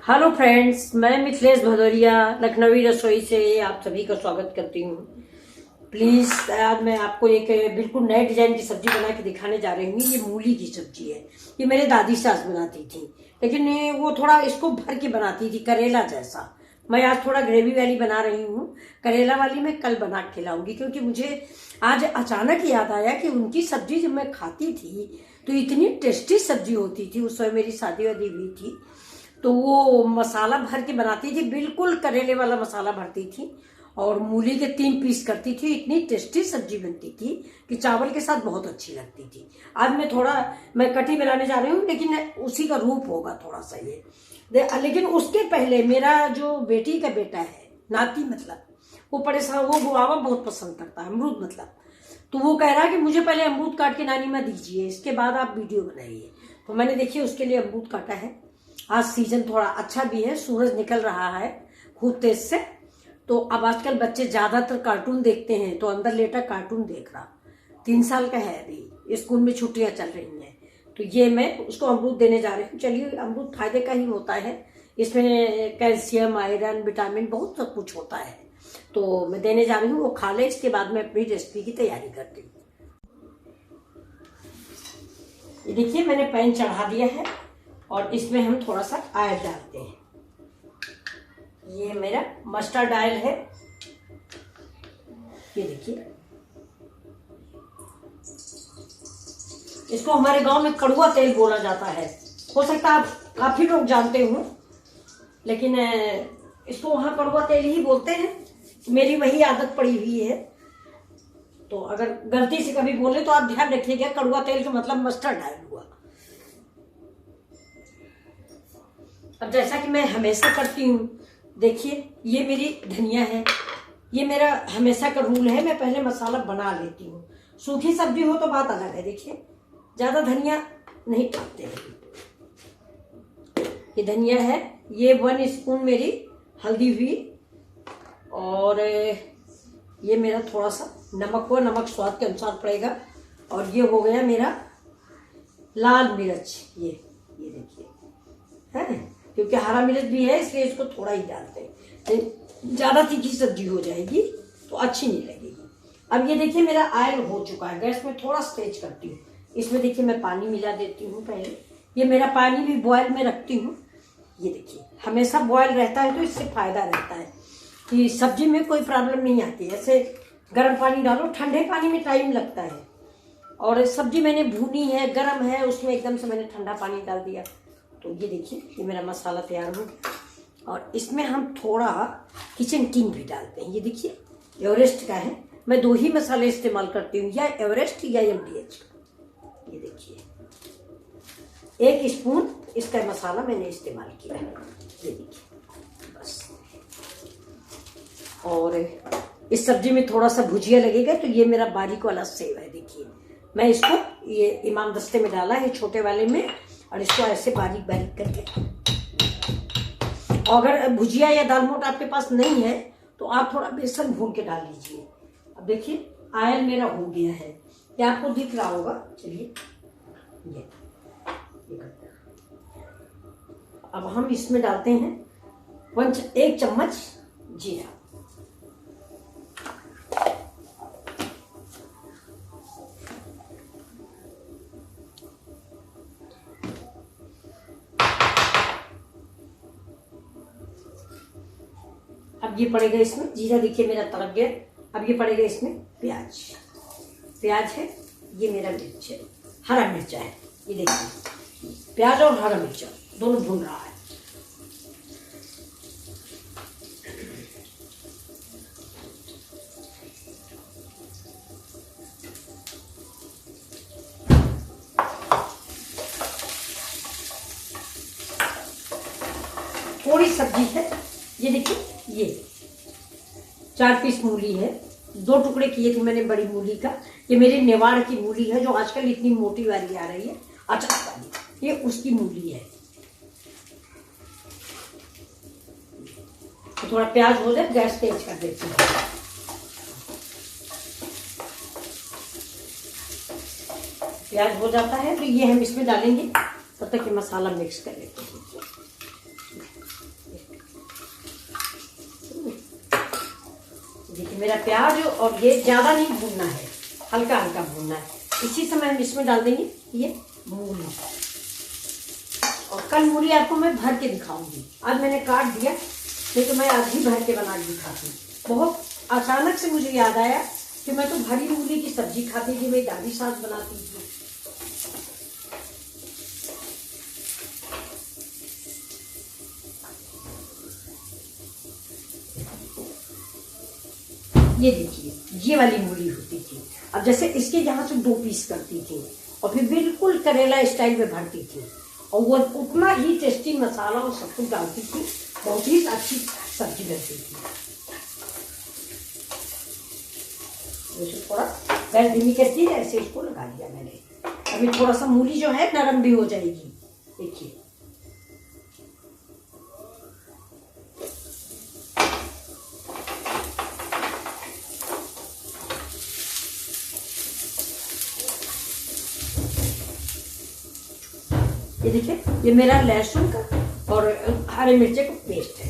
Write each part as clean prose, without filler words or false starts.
Hello friends, मैं मिथिलेश भदौरिया लखनवी रसोई से आप सभी का स्वागत करती हूँ। प्लीज़ आज मैं आपको एक बिल्कुल नए डिजाइन की सब्जी बना के दिखाने जा रही हूँ। ये मूली की सब्जी है। ये मेरे दादी सास बनाती थी, लेकिन वो थोड़ा इसको भर के बनाती थी, करेला जैसा। मैं आज थोड़ा ग्रेवी वाली बना रही हूँ। करेला वाली मैं कल बना के खिलाऊंगी, क्योंकि मुझे आज अचानक याद आया कि उनकी सब्जी जब मैं खाती थी तो इतनी टेस्टी सब्जी होती थी। उस समय मेरी शादी वादी हुई थी तो वो मसाला भर के बनाती थी, बिल्कुल करेले वाला मसाला भरती थी और मूली के 3 पीस करती थी। इतनी टेस्टी सब्जी बनती थी कि चावल के साथ बहुत अच्छी लगती थी। आज मैं कटी बनाने जा रही हूँ, लेकिन उसी का रूप होगा थोड़ा सा ये। लेकिन उसके पहले मेरा जो बेटी का बेटा है, नाती मतलब, वो परेशान, वो गुआवा बहुत पसंद करता है, अमरूद मतलब। तो वो कह रहा है कि मुझे पहले अमरूद काट के नानी माँ दीजिए, इसके बाद आप वीडियो बनाइए। तो मैंने देखिए उसके लिए अमरूद काटा है। आज सीजन थोड़ा अच्छा भी है, सूरज निकल रहा है खूब तेज से। तो अब आजकल बच्चे ज्यादातर कार्टून देखते हैं, तो अंदर लेटा कार्टून देख रहा। 3 साल का है अभी, स्कूल में छुट्टियां चल रही हैं। तो ये मैं उसको अमरूद देने जा रही हूँ। चलिए, अमरूद फायदे का ही होता है, इसमें कैल्शियम, आयरन, विटामिन बहुत सब कुछ होता है। तो मैं देने जा रही हूँ, वो खा ले, इसके बाद मैं अपनी रेसिपी की तैयारी करती हूँ। ये देखिए मैंने पैन चढ़ा दिया है और इसमें हम थोड़ा सा ऑयल डालते हैं। ये मेरा मस्टर्ड ऑयल है, ये देखिए। इसको हमारे गांव में कड़वा तेल बोला जाता है। हो सकता है आप काफी लोग जानते हो, लेकिन इसको वहां कड़वा तेल ही बोलते हैं। मेरी वही आदत पड़ी हुई है, तो अगर गलती से कभी बोले तो आप ध्यान रखिएगा, कड़वा तेल का मतलब मस्टर्ड ऑयल हुआ। अब जैसा कि मैं हमेशा करती हूँ, देखिए ये मेरी धनिया है। ये मेरा हमेशा का रूल है, मैं पहले मसाला बना लेती हूँ। सूखी सब्जी हो तो बात अलग है। देखिए ज्यादा धनिया नहीं डालते हैं। ये धनिया है, ये 1 स्पून मेरी हल्दी हुई, और ये मेरा थोड़ा सा नमक हुआ, नमक स्वाद के अनुसार पड़ेगा। और ये हो गया मेरा लाल मिर्च, ये देखिए है, क्योंकि हरा मिर्च भी है इसलिए इसको थोड़ा ही डालते हैं। ज्यादा तीखी सब्जी हो जाएगी तो अच्छी नहीं लगेगी। अब ये देखिए मेरा ऑयल हो चुका है, गैस में थोड़ा तेज करती हूँ। इसमें देखिए मैं पानी मिला देती हूँ पहले। ये मेरा पानी भी बॉयल में रखती हूँ। ये देखिए हमेशा बॉयल रहता है तो इससे फायदा रहता है कि सब्जी में कोई प्रॉब्लम नहीं आती। ऐसे गर्म पानी डालो, ठंडे पानी में टाइम लगता है। और सब्जी मैंने भूनी है, गर्म है, उसमें एकदम से मैंने ठंडा पानी डाल दिया। तो ये देखिए ये मेरा मसाला तैयार हो गया। और इसमें हम थोड़ा किचन किंग भी डालते हैं। ये देखिए एवरेस्ट का है। मैं 2 ही मसाले इस्तेमाल करती हूँ, या एवरेस्ट या MDH का। ये देखिए 1 स्पून इसका मसाला मैंने इस्तेमाल किया है। ये देखिए बस। और इस सब्जी में थोड़ा सा भुजिया लगेगा, तो ये मेरा बारीक वाला सेव है। देखिए मैं इसको ये इमाम दस्ते में डाला है, छोटे वाले में, और इसको ऐसे बारीक बारीक करके। अगर भुजिया या दाल मोट आपके पास नहीं है तो आप थोड़ा बेसन भून के डाल लीजिए। अब देखिए ऑयल मेरा हो गया है, ये आपको दिख रहा होगा। चलिए ये अब हम इसमें डालते हैं 1 चम्मच जीरा। अब ये पड़ेगा इसमें, जीरा देखिए मेरा तड़क गया। अब ये पड़ेगा इसमें प्याज है, ये मेरा मिर्च है, हरा मिर्चा है। ये देखिए प्याज और हरा मिर्चा दोनों भून रहा है। थोड़ी सब्जी है, ये देखिए ये 4 पीस मूली है। 2 टुकड़े किए थे मैंने बड़ी मूली का। ये मेरी नेवाड़ की मूली है, जो आजकल इतनी मोटी वाली आ रही है, अचार वाली, ये उसकी मूली है। तो थोड़ा प्याज हो जाए, गैस तेज कर देती हूँ। प्याज हो जाता है तो ये हम इसमें डालेंगे। तब तक ये मसाला मिक्स कर लेते हैं। देखिए मेरा प्याज, और ये ज्यादा नहीं भूनना है, हल्का हल्का भूनना है। इसी समय हम इसमें डाल देंगे ये मूली, और कल मूली आपको मैं भर के दिखाऊंगी। आज मैंने काट दिया, नहीं तो मैं आज ही भर के बना के दिखाती। बहुत अचानक से मुझे याद आया कि मैं तो भरी मूली की सब्जी खाती थी, मेरी दादी सास बनाती थी। ये देखिए ये वाली मूली होती थी। अब जैसे इसके यहाँ से 2 पीस करती थी और फिर बिल्कुल करेला स्टाइल में भरती थी, और वो उतना ही टेस्टी मसाला और सब कुछ डालती थी, बहुत ही अच्छी सब्जी बनती थी। थोड़ा गैस धीमी करती है, ऐसे इसको लगा दिया मैंने। अभी थोड़ा सा मूली जो है नरम भी हो जाएगी। देखिए ये देखिए, ये मेरा लहसुन का और हरे मिर्चे का पेस्ट है।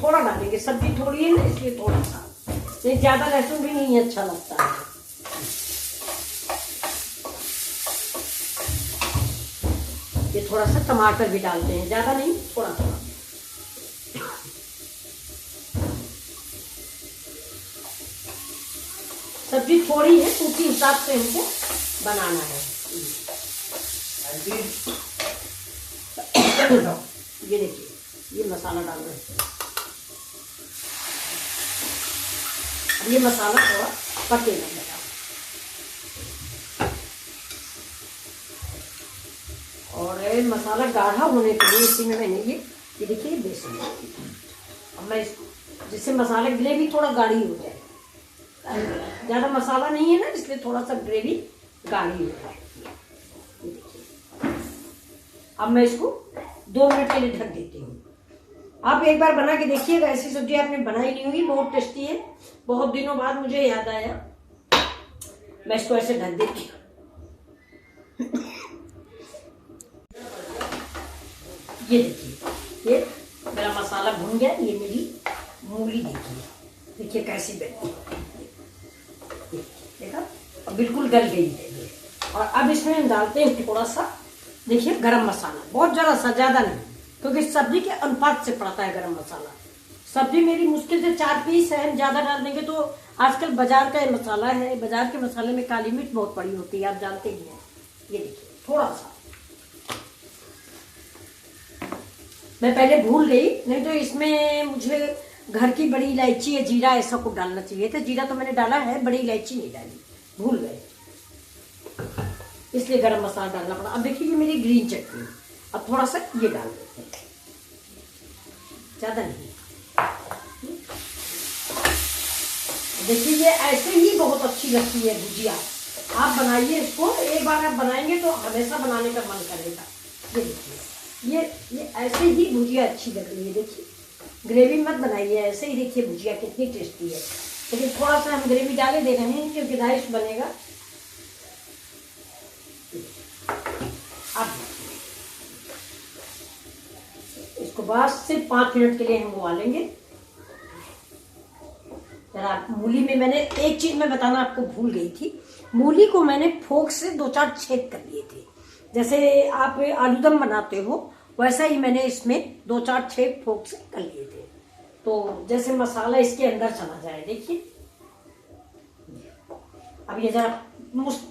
थोड़ा डालेंगे, सब्जी थोड़ी है ना इसलिए थोड़ा सा, ये ज्यादा लहसुन भी नहीं अच्छा लगता है। ये थोड़ा सा टमाटर भी डालते हैं, ज्यादा नहीं, थोड़ा थोड़ा। सब्जी थोड़ी है, उसी हिसाब से हमको बनाना है। ये देखिए ये मसाला डाल रहे हैं। अब ये मसाला थोड़ा पकेगा मेरा, और मसाला गाढ़ा होने के लिए इसी में मैंने ये देखिए बेसन। अब मैं जिससे मसाला ग्रेवी थोड़ा गाढ़ी हो जाए, ज्यादा मसाला नहीं है ना इसलिए थोड़ा सा ग्रेवी गाढ़ी हो जाए। अब मैं इसको 2 मिनट के लिए ढक देती हूँ। आप एक बार बना के देखिएगा, ऐसी सब्जी आपने बनाई नहीं होगी, बहुत टेस्टी है। बहुत दिनों बाद मुझे याद आया, मैं इसको ऐसे ढक देती हूँ। ये देखिए ये मेरा मसाला भुन गया। ये मेरी मूली देखिए कैसी बनी, देखा, और बिल्कुल गल गई है ये। और अब इसमें हम डालते हैं थोड़ा सा, देखिए गरम मसाला, बहुत जरा सा, ज्यादा नहीं, क्योंकि सब्जी के अनुपात से पड़ता है गरम मसाला। सब्जी मेरी मुश्किल से 4 पीस है, हम ज्यादा डाल देंगे तो आजकल बाजार का मसाला है, बाजार के मसाले में काली मिर्च बहुत पड़ी होती है, आप जानते ही हैं। ये देखिए थोड़ा सा, मैं पहले भूल गई, नहीं तो इसमें मुझे घर की बड़ी इलायची या जीरा ऐसा कुछ डालना चाहिए था। जीरा तो मैंने डाला है, बड़ी इलायची नहीं डाली, भूल गए, इसलिए गरम मसाला डालना पड़ा। अब देखिए ये मेरी ग्रीन चटनी, अब थोड़ा सा ये डाल देते हैं, ज्यादा नहीं। देखिए ये ऐसे ही बहुत अच्छी लगती है भुजिया, आप बनाइए इसको, एक बार आप बनाएंगे तो हमेशा बनाने का मन करेगा। ये देखिए ये ऐसे ही भुजिया अच्छी लग रही है। देखिए ग्रेवी मत बनाइए, ऐसे ही देखिए भुजिया कितनी टेस्टी है। लेकिन थोड़ा सा हम ग्रेवी डाले दे रहे हैं क्योंकि राइस बनेगा। अब इसको बस सिर्फ 5 मिनट के लिए हम उबालेंगे। जरा मूली में मैंने एक चीज मैं बताना आपको भूल गई थी, मूली को मैंने फोक से 2-4 छेद कर लिए थे। जैसे आप आलूदम बनाते हो वैसा ही मैंने इसमें 2-4 छेद फोक से कर लिए थे, तो जैसे मसाला इसके अंदर चला जाए। देखिए अब ये जरा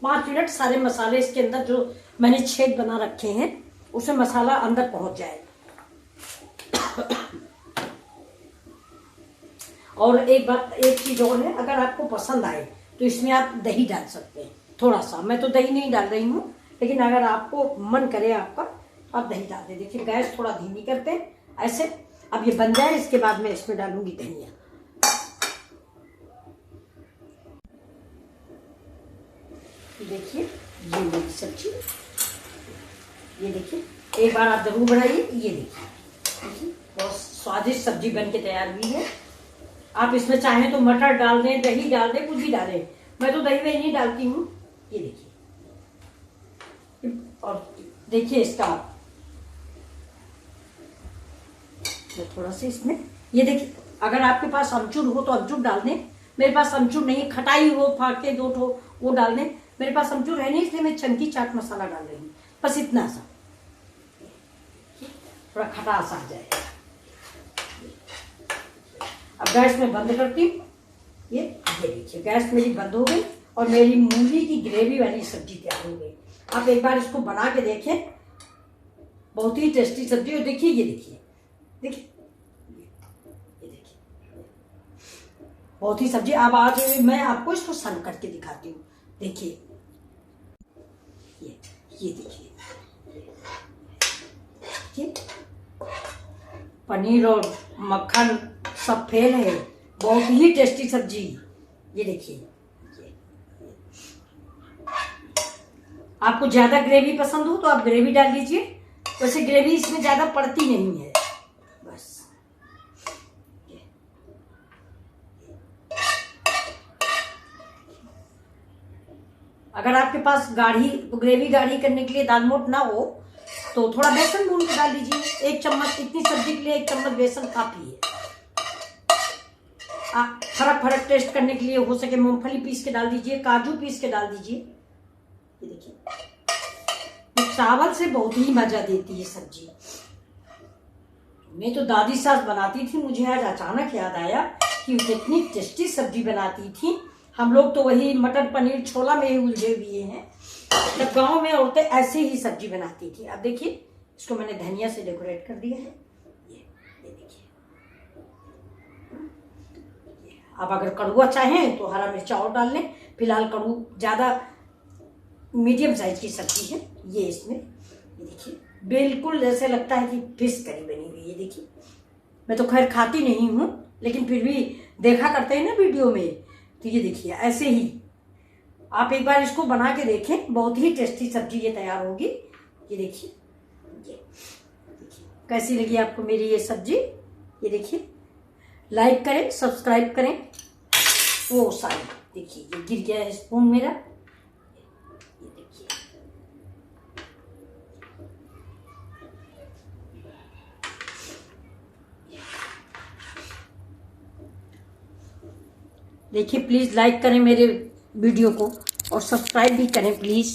5 मिनट सारे मसाले इसके अंदर जो मैंने छेद बना रखे हैं उसमें मसाला अंदर पहुंच जाए। और एक चीज और है, अगर आपको पसंद आए तो इसमें आप दही डाल सकते हैं थोड़ा सा। मैं तो दही नहीं डाल रही हूँ, लेकिन अगर आपको मन करे आपका तो आप दही डाल दें। देखिए गैस थोड़ा धीमी करते हैं ऐसे। अब ये बन जाए, इसके बाद मैं इसमें डालूंगी धनिया। देखिए ये मेरी सब्जी, ये देखिए एक बार आप जरूर बनाइए। ये देखिए बहुत स्वादिष्ट सब्जी बन के तैयार हुई है। आप इसमें चाहें तो मटर डाल दें, दही डाल दें, कुछ भी डालें, मैं तो दही वही नहीं डालती हूँ। ये देखिए, और देखिए इसका थोड़ा सा इसमें, ये देखिए अगर आपके पास अमचूर हो तो अमचूर डाल दें, मेरे पास अमचूर नहीं है, खटाई हो फाड़ के 2 ठो वो डाल दें, मेरे पास अमचूर है नहीं, इसलिए मैं चंकी चाट मसाला डाल रही हूँ, बस इतना सा, थोड़ा खटास आ जाएगा। अब गैस में बंद करती हूँ। ये देखिए गैस मेरी बंद हो गई और मेरी मूली की ग्रेवी वाली सब्जी तैयार हो गई। आप एक बार इसको बना के देखें, बहुत ही टेस्टी सब्जी। और देखिए ये देखिए देखिए ये देखिए बहुत ही सब्जी। अब आज मैं आपको इसको सर्व करके दिखाती हूँ। देखिए ये देखिए पनीर और मक्खन सब फेल है, बहुत ही टेस्टी सब्जी। ये देखिए आपको ज्यादा ग्रेवी पसंद हो तो आप ग्रेवी डाल लीजिए, वैसे ग्रेवी इसमें ज्यादा पड़ती नहीं है, बस। अगर आपके पास गाढ़ी ग्रेवी गाढ़ी करने के लिए दाल मोट ना हो तो थोड़ा बेसन भून के डाल दीजिए। 1 चम्मच, इतनी सब्जी के लिए 1 चम्मच बेसन काफी है। फर्क टेस्ट करने के लिए हो सके मूंगफली पीस के डाल दीजिए, काजू पीस के डाल दीजिए। ये देखिए चावल से बहुत ही मजा देती है सब्जी। मैं तो दादी सास बनाती थी, मुझे आज अचानक याद आया कि कितनी टेस्टी सब्जी बनाती थी। हम लोग तो वही मटर पनीर छोला में ही उलझे हुए हैं, जब गांव में औरतें ऐसे ही सब्जी बनाती थी। अब देखिए इसको मैंने धनिया से डेकोरेट कर दिया है। ये देखिए, आप अगर कड़ुआ चाहें तो हरा मिर्चा और डाल लें। फिलहाल कड़ू ज्यादा मीडियम साइज की सब्जी है ये। इसमें ये देखिए बिल्कुल जैसे लगता है कि फिश करी बनी हुई। ये देखिए मैं तो खैर खाती नहीं हूँ, लेकिन फिर भी देखा करते हैं ना वीडियो में, तो ये देखिए ऐसे ही आप एक बार इसको बना के देखें, बहुत ही टेस्टी सब्जी ये तैयार होगी। ये देखिए कैसी लगी आपको मेरी ये सब्जी। ये देखिए लाइक करें, सब्सक्राइब करें। वो सारी देखिए ये गिर गया है स्पून मेरा। देखिए प्लीज लाइक करें मेरे वीडियो को और सब्सक्राइब भी करें प्लीज।